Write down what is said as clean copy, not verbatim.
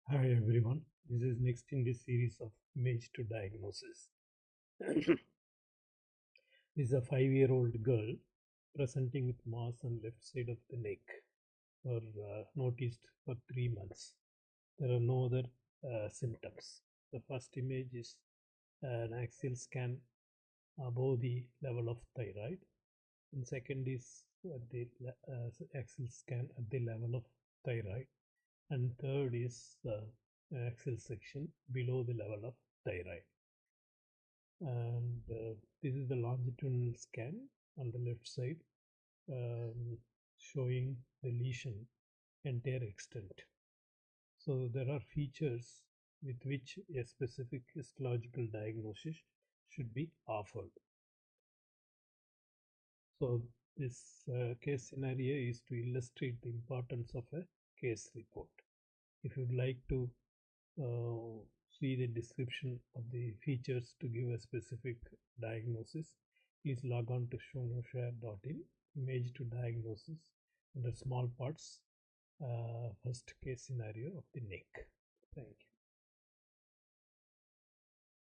Hi everyone, this is next in this series of image to diagnosis. This is a 5-year-old girl presenting with mass on left side of the neck or noticed for 3 months. There are no other symptoms. The first image is an axial scan above the level of thyroid, and second is axial scan at the level of thyroid, and third is axial section below the level of thyroid. And this is the longitudinal scan on the left side, showing the lesion entire extent. So there are features with which a specific histological diagnosis should be offered. So this case scenario is to illustrate the importance of a case report. If you'd like to see the description of the features to give a specific diagnosis, please log on to sonoshare.in, image to diagnosis, under small parts, first case scenario of the neck. Thank you.